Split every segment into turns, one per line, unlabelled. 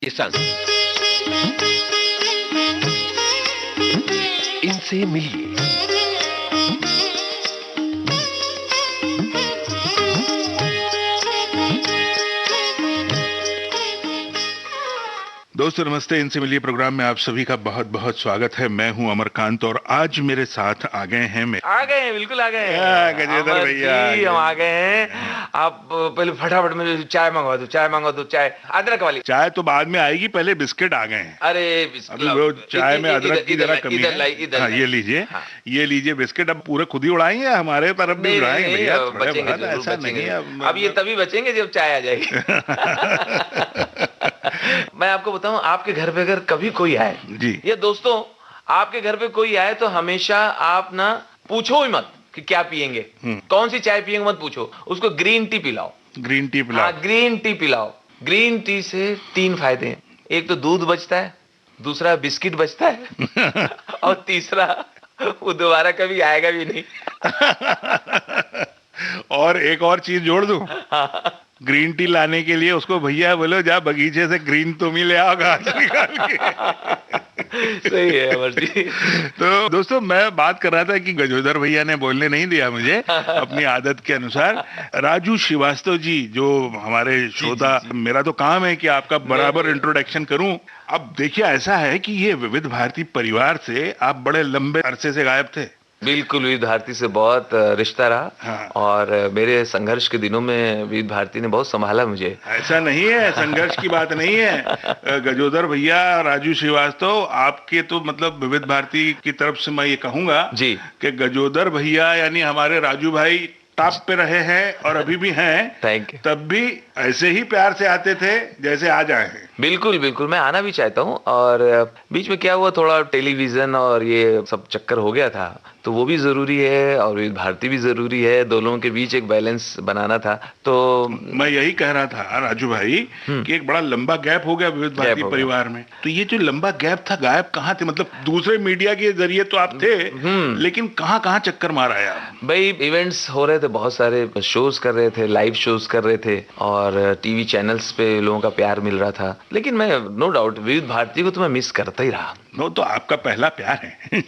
ये संग इनसे मिलिए।
दोस्तों नमस्ते, इनसे मिलिए प्रोग्राम में आप सभी का बहुत बहुत स्वागत है। मैं हूं अमरकांत और आज मेरे साथ आ गए हैं
बिल्कुल आ गए हैं
गजेंद्र
अमर
भैया
जी, हम आ गए हैं। आप पहले फटाफट में चाय मंगवा दो चाय अदरक वाली।
चाय तो बाद में आएगी, पहले बिस्किट आ गए हैं।
अरे
अभी वो चाय में अदरक की जरा कमी है। हाँ, ये लीजिए,
हाँ।
ये लीजिए बिस्किट। अब पूरे खुद ही उड़ाएंगे, हमारे तरफ भी उड़ाएंगे भैया, थोड़े
बचेंगे
बहुत,
जरूर
ऐसा
बचेंगे।
नहीं
अब ये तभी बचेंगे जब चाय आ जाएगी। मैं आपको बताऊं, आपके घर पे अगर कभी कोई आए
जी,
या दोस्तों आपके घर पे कोई आए तो हमेशा आप ना पूछो ही मत कि क्या पियेंगे, कौन सी चाय पियेंगे मत पूछो, उसको ग्रीन टी पिलाओ।
ग्रीन टी पिलाओ।
हाँ, ग्रीन टी पिलाओ। ग्रीन टी से 3 फायदे हैं। एक तो दूध बचता है, दूसरा बिस्किट बचता है और तीसरा वो दोबारा कभी आएगा भी नहीं।
और एक और चीज जोड़ दूं, ग्रीन टी लाने के लिए उसको भैया बोलो जा बगीचे से ग्रीन तुम ही ले आओ घास निकाल के।
सही है अमर जी।
तो दोस्तों मैं बात कर रहा था कि गजोदर भैया ने बोलने नहीं दिया मुझे अपनी आदत के अनुसार। राजू श्रीवास्तव जी जो हमारे श्रोता, मेरा तो काम है कि आपका बराबर इंट्रोडक्शन करूं। अब देखिए, ऐसा है कि ये विविध भारती परिवार से आप बड़े लंबे अरसे से गायब थे।
बिल्कुल, विविध भारती से बहुत रिश्ता रहा।
हाँ।
और मेरे संघर्ष के दिनों में विविध भारती ने बहुत संभाला मुझे।
ऐसा नहीं है, संघर्ष की बात नहीं है। गजोदर भैया, राजू श्रीवास्तव, आपके तो मतलब विविध भारती की तरफ से मैं ये कहूंगा
जी
कि गजोदर भैया यानी हमारे राजू भाई टॉप पे रहे हैं और अभी भी हैं।
Thank you.
तब भी ऐसे ही प्यार से आते थे जैसे आज आए हैं।
बिल्कुल बिल्कुल, मैं आना भी चाहता हूँ। और बीच में क्या हुआ, थोड़ा टेलीविजन और ये सब चक्कर हो गया था, तो वो भी जरूरी है और विविध भारती भी जरूरी है। दोनों के बीच एक बैलेंस बनाना था। तो
मैं यही कह रहा था राजू भाई कि एक बड़ा लंबा गैप हो गया विविध भारती परिवार में। तो ये जो लंबा गैप था, गायब कहाँ थे? मतलब दूसरे मीडिया के जरिए तो आप थे, लेकिन कहाँ कहाँ चक्कर मारा है आप?
भाई, इवेंट्स हो रहे थे, बहुत सारे शोज कर रहे थे, लाइव शोज कर रहे थे और टीवी चैनल्स पे लोगों का प्यार मिल रहा था। लेकिन मैं नो डाउट विविध भारती को तो मैं मिस करता ही रहा।
वो तो आपका पहला प्यार है।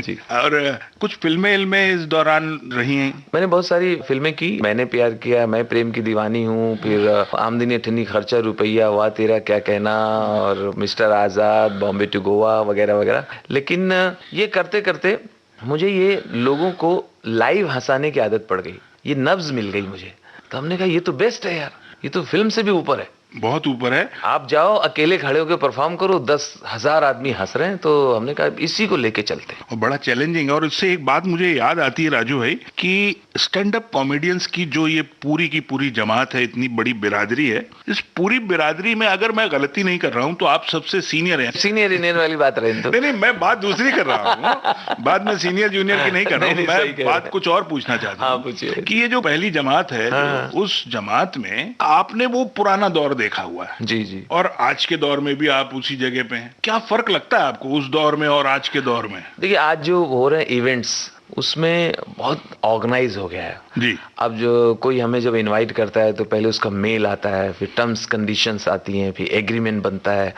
जी।
और कुछ फिल्में इस दौरान रही हैं?
मैंने बहुत सारी फिल्में की। मैंने प्यार किया, मैं प्रेम की दीवानी हूँ, फिर आमदनी अठन्नी खर्चा रुपया, वाह तेरा क्या कहना, और मिस्टर आजाद, बॉम्बे टू गोवा वगैरह वगैरह। लेकिन ये करते करते मुझे ये लोगों को लाइव हंसाने की आदत पड़ गई, ये नब्ज मिल गई मुझे। तो हमने कहा ये तो बेस्ट है यार, ये तो फिल्म से भी ऊपर है,
बहुत ऊपर है।
आप जाओ अकेले खड़े होकर परफॉर्म करो, 10,000 आदमी हंस रहे हैं। तो हमने कहा इसी को लेके चलते हैं।
और बड़ा चैलेंजिंग है। और इससे एक बात मुझे याद आती है राजू भाई कि स्टैंड अप कॉमेडियंस की जो ये पूरी की पूरी जमात है, इतनी बड़ी बिरादरी है, इस पूरी बिरादरी में अगर मैं गलती नहीं कर रहा हूँ तो आप सबसे सीनियर हैं।
सीनियर इंडियन वाली बात रहे तो
नहीं, मैं बात दूसरी कर रहा हूँ। बाद में सीनियर जूनियर की नहीं कर रहा हूँ। मैं बात कुछ और पूछना चाहता हूँ।
पूछिए।
कि ये जो पहली जमात है, उस जमात में आपने वो पुराना दौर देखा हुआ है।
जी जी।
और आज के दौर में भी आप उसी जगह पे हैं। क्या फर्क लगता है आपको उस दौर में और आज के दौर में?
देखिए, आज जो हो रहे हैं इवेंट्स, उसमें बहुत ऑर्गेनाइज हो गया है
जी।
अब जो कोई हमें जब इनवाइट करता है तो पहले उसका मेल आता है, फिर टर्म्स कंडीशंस आती हैं, फिर एग्रीमेंट बनता है,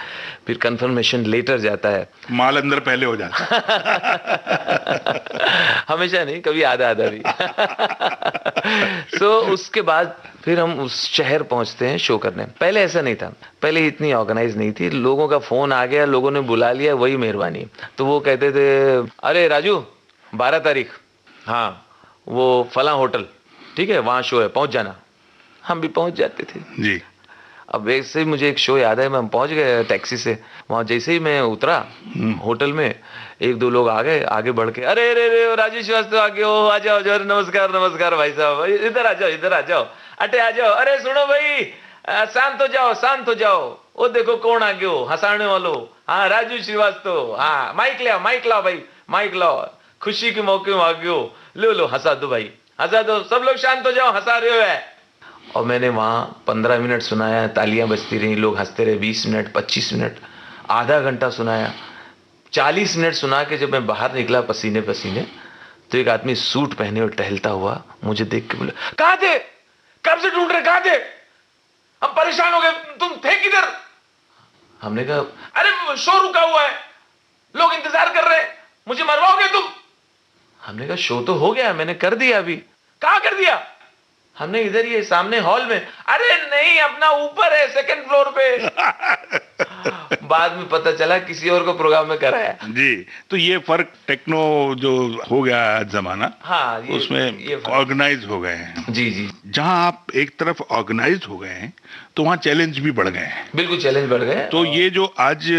फिर कंफर्मेशन लेटर जाता है।
माल अंदर पहले हो जाता है।
हमेशा नहीं, कभी आधा आधा भी। सो उसके बाद फिर हम उस शहर पहुंचते हैं शो करने। पहले ऐसा नहीं था, पहले इतनी ऑर्गेनाइज नहीं थी। लोगों का फोन आ गया, लोगों ने बुला लिया, वही मेहरबानी। तो वो कहते थे, अरे राजू 12 तारीख, हाँ वो फला होटल, ठीक है, वहां शो है, पहुंच जाना। हम भी पहुंच जाते थे
जी।
अब वैसे ही मुझे एक शो याद है, मैं पहुंच गया टैक्सी से। वहां जैसे ही मैं उतरा होटल में, एक दो लोग आ गए आगे बढ़ के, अरे अरे अरे राजेश श्रीवास्तव आ गए हो, आ जाओ जाओ, नमस्कार नमस्कार भाई साहब, इधर आ जाओ, इधर आ जाओ, अटे आ जाओ। अरे सुनो भाई, शांत हो जाओ, शांत हो जाओ, वो देखो कौन आ गए हो हंसाने वालों, हाँ राजू श्रीवास्तव, हाँ माइक लाओ भाई, माइक लाओ, खुशी के मौके में आ गए हो, लो हंसा दो भाई, हंसा दो, सब लोग शांत हो जाओ, हंसा रहे हो है। और मैंने वहां 15 मिनट सुनाया, तालियां बजती रही, लोग हंसते रहे, 20 मिनट, 25 मिनट, आधा घंटा सुनाया, 40 मिनट सुना के जब मैं बाहर निकला पसीने पसीने, तो एक आदमी सूट पहने और टहलता हुआ मुझे देख के बोला, कहां थे, कब से ढूंढ रहे, कहां थे, हम परेशान हो गए, तुम थे किधर? हमने कहा अरे शो रुका हुआ है, लोग इंतजार कर रहे हैं, मुझे मरवाओगे तुम? हमने कहा शो तो हो गया, मैंने कर दिया अभी। कहाँ कर दिया? हमने इधर ये सामने हॉल में। अरे नहीं, अपना ऊपर है, सेकंड फ्लोर पे। बाद में पता चला किसी और को प्रोग्राम में कराया।
जी, तो ये फर्क टेक्नो जो हो गया आज जमाना,
हाँ,
उसमें ऑर्गेनाइज हो गए हैं।
जी जी।
जहां आप एक तरफ ऑर्गेनाइज हो गए हैं तो वहां चैलेंज भी बढ़ गए हैं।
बिल्कुल चैलेंज बढ़ गए।
तो ये जो आज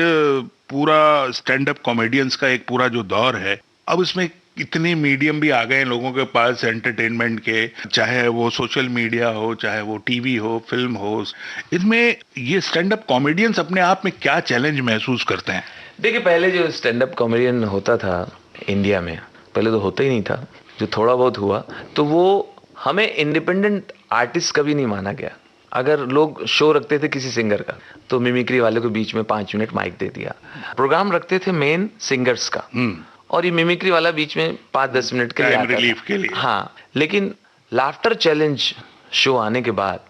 पूरा स्टैंड अप कॉमेडियंस का एक पूरा जो दौर है, अब इसमें इतने मीडियम भी आ गए हैं लोगों के पास एंटरटेनमेंट के, चाहे वो सोशल मीडिया हो, चाहे वो टीवी हो, फिल्म हो, इसमें ये स्टैंड अप कॉमेडियंस अपने आप में क्या चैलेंज महसूस करते हैं?
देखिए, पहले जो स्टैंड अप कॉमेडियन होता था इंडिया में, पहले तो होता ही नहीं था, जो थोड़ा बहुत हुआ तो वो हमें इंडिपेंडेंट आर्टिस्ट कभी नहीं माना गया। अगर लोग शो रखते थे किसी सिंगर का तो मिमिक्री वाले को बीच में 5 मिनट माइक दे दिया। प्रोग्राम रखते थे मेन सिंगर्स का, और ये मिमिक्री वाला बीच में 5-10 मिनट के लिए आता
रिलीफ के लिए।
हाँ, लेकिन लाफ्टर चैलेंज शो आने के बाद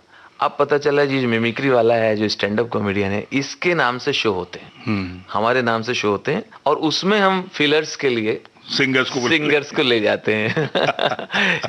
अब पता चला जी, जो मिमिक्री वाला है, जो स्टैंड अप कॉमेडियन है, इसके नाम से शो होते हैं, हमारे नाम से शो होते हैं, और उसमें हम फिलर्स के लिए सिंगर्स को ले जाते हैं।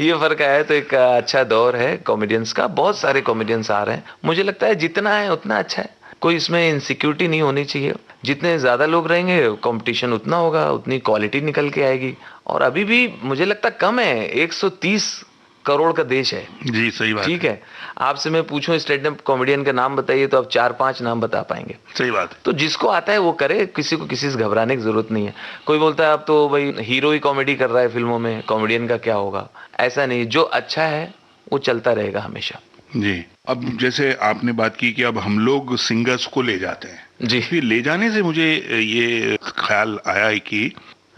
ये फर्क आया। तो एक अच्छा दौर है कॉमेडियंस का, बहुत सारे कॉमेडियंस आ रहे हैं। मुझे लगता है जितना है उतना अच्छा है, कोई इसमें इनसिक्योरिटी नहीं होनी चाहिए। जितने ज्यादा लोग रहेंगे कंपटीशन उतना होगा, उतनी क्वालिटी निकल के आएगी। और अभी भी मुझे लगता कम है, 130 करोड़ का देश है।
जी सही बात।
ठीक है, आपसे मैं पूछूं स्टैंड अप कॉमेडियन का नाम बताइए तो आप 4-5 नाम बता पाएंगे।
सही बात है।
तो जिसको आता है वो करे, किसी को किसी से घबराने की जरूरत नहीं है। कोई बोलता है अब तो भाई हीरो ही कॉमेडी कर रहा है फिल्मों में, कॉमेडियन का क्या होगा? ऐसा नहीं, जो अच्छा है वो चलता रहेगा हमेशा।
जी, अब जैसे आपने बात की कि अब हम लोग सिंगर्स को ले जाते हैं
जी।
फिर ले जाने से मुझे ये ख्याल आया है कि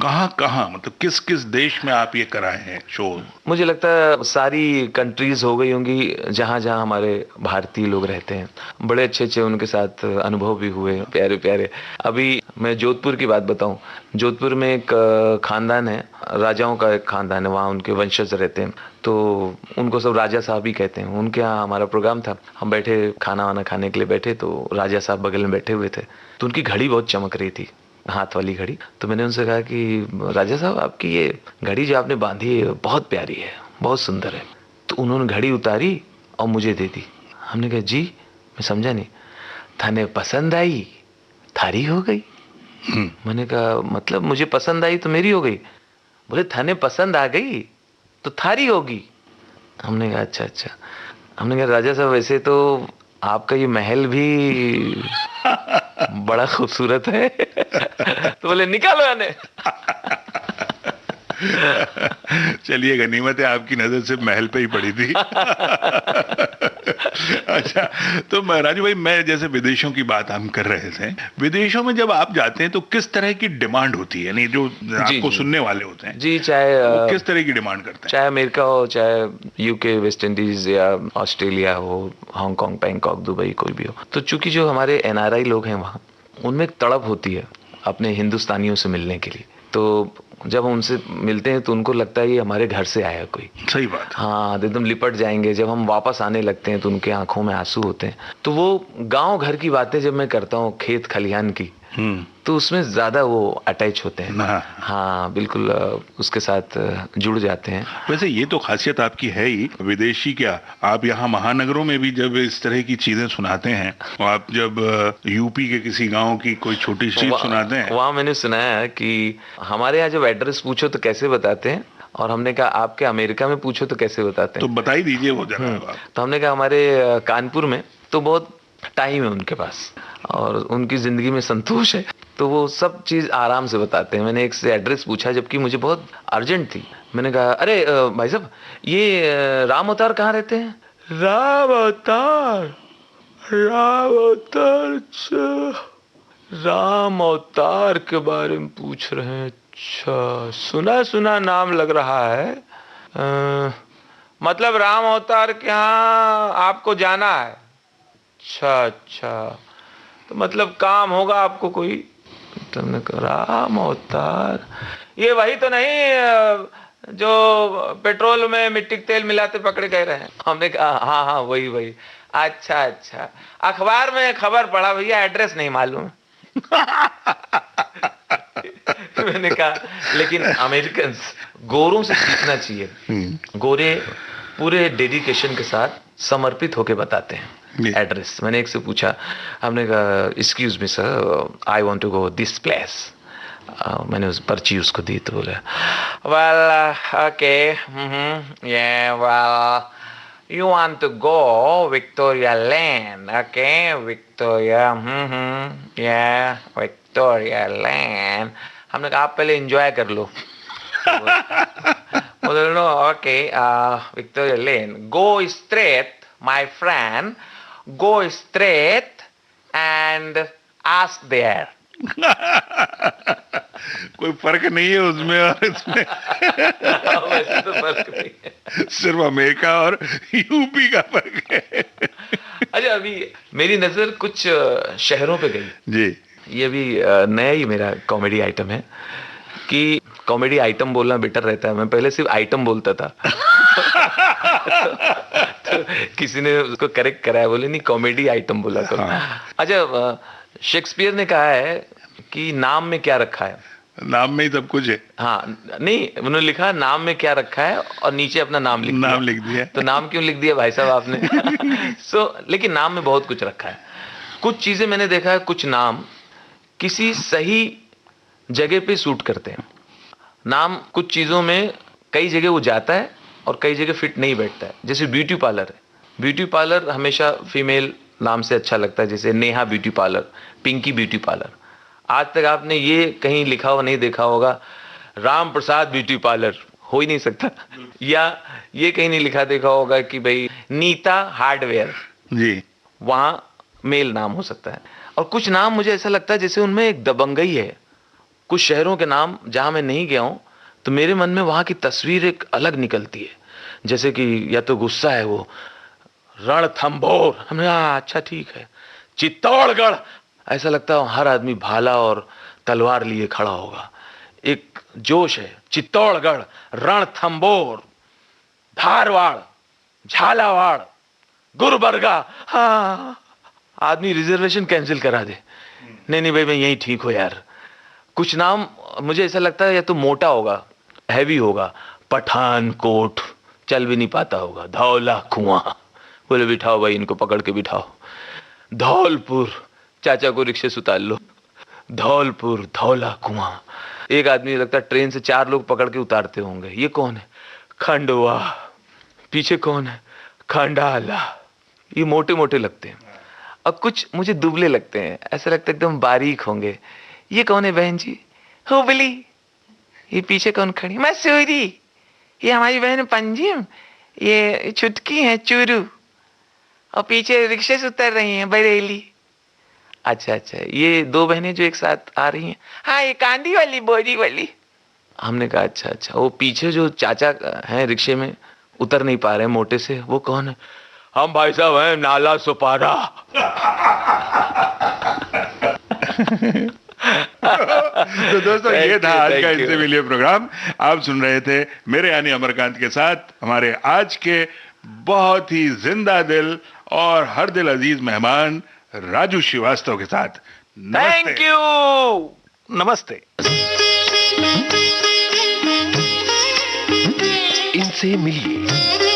कहाँ मतलब किस किस देश में आप ये कराए हैं शो?
मुझे लगता है सारी कंट्रीज हो गई होंगी जहाँ जहाँ हमारे भारतीय लोग रहते हैं। बड़े अच्छे अच्छे उनके साथ अनुभव भी हुए, प्यारे प्यारे। अभी मैं जोधपुर की बात बताऊं, जोधपुर में एक खानदान है, राजाओं का एक खानदान है, वहाँ उनके वंशज रहते हैं, तो उनको सब राजा साहब ही कहते हैं। उनके यहाँ हमारा प्रोग्राम था, हम बैठे खाना वाना खाने के लिए बैठे, तो राजा साहब बगल में बैठे हुए थे, तो उनकी घड़ी बहुत चमक रही थी, हाथ वाली घड़ी। तो मैंने उनसे कहा कि राजा साहब, आपकी ये घड़ी जो आपने बांधी है बहुत प्यारी है, बहुत सुंदर है। तो उन्होंने घड़ी उतारी और मुझे दे दी। हमने कहा जी, मैं समझा नहीं। थाने पसंद आई, थारी हो गई। मैंने कहा मतलब मुझे पसंद आई तो मेरी हो गई? बोले थाने पसंद आ गई तो थारी होगी। हमने कहा अच्छा अच्छा। हमने कहा राजा साहब, वैसे तो आपका ये महल भी बड़ा खूबसूरत है। तो बोले निकालो याने।
चलिए, गनीमत है आपकी नजर से महल पे ही पड़ी थी। अच्छा, तो राजू भाई, मैं जैसे विदेशों की बात हम कर रहे थे, विदेशों में जब आप जाते हैं तो किस तरह की डिमांड होती है, यानी जो आपको सुनने वाले होते हैं
जी, चाहे
किस तरह की डिमांड करते हैं?
चाहे अमेरिका हो, चाहे यूके, वेस्ट इंडीज या ऑस्ट्रेलिया हो, हांगकांग, बैंकॉक, दुबई, कोई भी हो। तो चूंकि जो हमारे एनआरआई लोग हैं वहाँ, उनमें एक तड़प होती है अपने हिंदुस्तानियों से मिलने के लिए। तो जब हम उनसे मिलते हैं तो उनको लगता है ये हमारे घर से आया कोई।
सही बात।
हाँ, एकदम लिपट जाएंगे। जब हम वापस आने लगते हैं तो उनके आंखों में आंसू होते हैं। तो वो गांव घर की बातें जब मैं करता हूँ, खेत खलिहान की, तो उसमें ज्यादा वो अटैच होते हैं। हाँ बिल्कुल, उसके साथ जुड़ जाते हैं।
वैसे ये तो खासियत आपकी है ही, विदेशी क्या, आप यहाँ महानगरों में भी जब इस तरह की चीजें सुनाते हैं, आप जब यूपी के किसी गांव की कोई छोटी सी सुनाते हैं,
वहाँ मैंने सुनाया है कि हमारे यहाँ जब एड्रेस पूछो तो कैसे बताते हैं, और हमने कहा आपके अमेरिका में पूछो तो कैसे बताते हैं,
तो बता ही दीजिए वो जरा।
तो हमने कहा हमारे कानपुर में तो बहुत टाइम है उनके पास और उनकी जिंदगी में संतोष है, तो वो सब चीज आराम से बताते हैं। मैंने एक से एड्रेस पूछा जबकि मुझे बहुत अर्जेंट थी। मैंने कहा अरे भाई साहब, ये राम अवतार कहाँ रहते हैं? राम अवतार, राम अवतार के बारे में पूछ रहे हैं? अच्छा, सुना सुना नाम लग रहा है। मतलब राम अवतार के यहाँ आपको जाना है? अच्छा अच्छा, तो मतलब काम होगा आपको कोई? तो हमने कहा राम अवतार, ये वही तो नहीं जो पेट्रोल में मिट्टी तेल मिलाते पकड़े गए रहे हैं? हमने कहा हाँ हाँ वही वही। अच्छा अच्छा, अखबार में खबर पढ़ा भैया, एड्रेस नहीं मालूम। मैंने कहा लेकिन अमेरिकन गोरों से सीखना चाहिए। गोरे पूरे डेडिकेशन के साथ समर्पित होके बताते हैं एड्रेस। मैंने एक से पूछा, हमने कहा excuse me sir, I want to go this place. मैंने उस पर्ची उसको दी तो बोला well okay yeah well you want to go Victoria Land, okay Victoria yeah Victoria Land. हमने कहा आप पहले एंजॉय कर लो। बोले no okay Victoria Land, go straight my friend, go straight and ask there.
कोई फर्क नहीं है उसमें और इसमें।
वैसे तो फर्क नहीं है,
सिर्फ अमेरिका और यूपी का फर्क है।
अच्छा अभी मेरी नजर कुछ शहरों पे गई
जी।
ये भी नया ही मेरा कॉमेडी आइटम है कि कॉमेडी आइटम बोलना बेटर रहता है। मैं पहले सिर्फ आइटम बोलता था। तो किसी ने उसको करेक्ट कराया, बोले नहीं कॉमेडी आइटम बोला करो। अच्छा शेक्सपियर ने कहा है कि नाम में क्या रखा है,
नाम में ही सब कुछ है।
हाँ नहीं, उन्होंने लिखा नाम में क्या रखा है और नीचे अपना नाम लिख दिया। तो नाम क्यों लिख दिया भाई साहब आपने? लेकिन नाम में बहुत कुछ रखा है। कुछ चीजें मैंने देखा है, कुछ नाम किसी सही जगह पे सूट करते हैं। नाम कुछ चीजों में कई जगह वो जाता है और कई जगह फिट नहीं बैठता है। जैसे ब्यूटी पार्लर है, ब्यूटी पार्लर हमेशा फीमेल नाम से अच्छा लगता है, जैसे Neha beauty parlour, Pinky beauty parlour. आज तक आपने ये कहीं लिखा हुआ नहीं देखा होगा राम प्रसाद ब्यूटी पार्लर, हो ही नहीं सकता। या ये कहीं नहीं लिखा देखा होगा कि भाई नीता हार्डवेयर
जी,
वहां मेल नाम हो सकता है। और कुछ नाम मुझे ऐसा लगता है जैसे उनमें एक दबंगई है। कुछ शहरों के नाम जहां मैं नहीं गया हूं तो मेरे मन में वहां की तस्वीर एक अलग निकलती है। जैसे कि या तो गुस्सा है वो, रणथंभौर, हमने कहा अच्छा ठीक है। चित्तौड़गढ़, ऐसा लगता है हर आदमी भाला और तलवार लिए खड़ा होगा। एक जोश है, चित्तौड़गढ़, रणथंभौर, धारवाड़, झालावाड़, गुलबर्गा। हाँ, आदमी रिजर्वेशन कैंसिल करा दे। नहीं भाई मैं यही ठीक हो यार। कुछ नाम मुझे ऐसा लगता है या तो मोटा होगा, हैवी होगा। पठानकोट, चल भी नहीं पाता होगा। धौला कुआं, बोले बिठाओ भाई इनको पकड़ के बिठाओ। धौलपुर, चाचा को रिक्शे से उतार लो। धौलपुर, धौला कुआं। एक आदमी लगता है ट्रेन से 4 लोग पकड़ के उतारते होंगे। ये कौन है? खंडवा। पीछे कौन है? खंडाला। ये मोटे मोटे लगते हैं और कुछ मुझे दुबले लगते हैं, ऐसा लगता है एकदम बारीक होंगे। ये कौन है बहन जी? हुबली। ये पीछे कौन खड़ी? मसूरी। ये हमारी बहन पंजिम। ये छुटकी है चूरू। और पीछे रिक्शे से उतर रही हैं बरेली। अच्छा अच्छा, ये 2 बहनें जो एक साथ आ रही हैं। हाँ ये कांदी वाली, बोरी वाली। हमने कहा अच्छा अच्छा। वो पीछे जो चाचा हैं रिक्शे में उतर नहीं पा रहे मोटे से, वो कौन है? हम भाई साहब हैं नाला सुपारा।
तो दोस्तों ये था आज का इनसे मिलिए प्रोग्राम। आप सुन रहे थे मेरे यानी अमरकांत के साथ हमारे आज के बहुत ही जिंदा दिल और हर दिल अजीज मेहमान राजू श्रीवास्तव के साथ।
थैंक यू,
नमस्ते।
इनसे मिलिए।